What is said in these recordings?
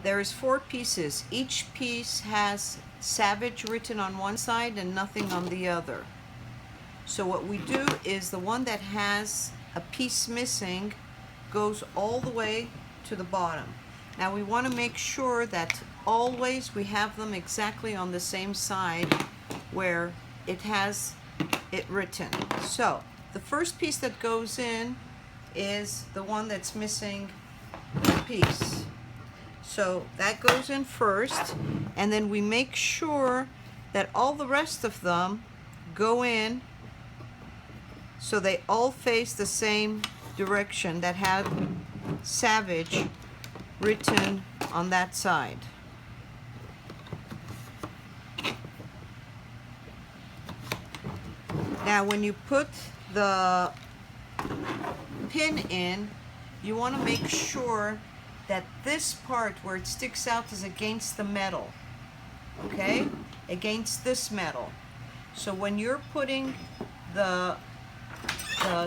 There's 4 pieces. Each piece has Savage written on one side and nothing on the other. So what we do is the one that has a piece missing goes all the way to the bottom. Now we want to make sure that always we have them exactly on the same side where it has it written. So the first piece that goes in is the one that's missing a piece. So that goes in first, and then we make sure that all the rest of them go in so they all face the same direction that had Savage written on that side. Now when you put the pin in, you want to make sure that this part where it sticks out is against the metal, okay? Against this metal. So when you're putting the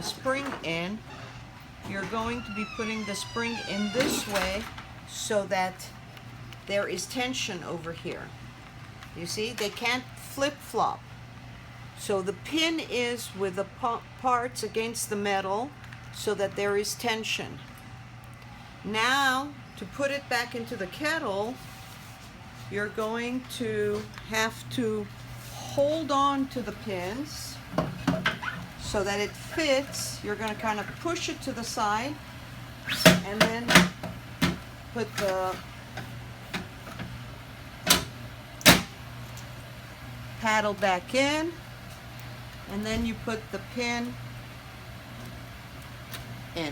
spring in, you're going to be putting the spring in this way so that there is tension over here. You see, they can't flip-flop. So the pin is with the parts against the metal so that there is tension. Now, to put it back into the kettle, you're going to have to hold on to the pins so that it fits. You're going to kind of push it to the side and then put the paddle back in, and then you put the pin in.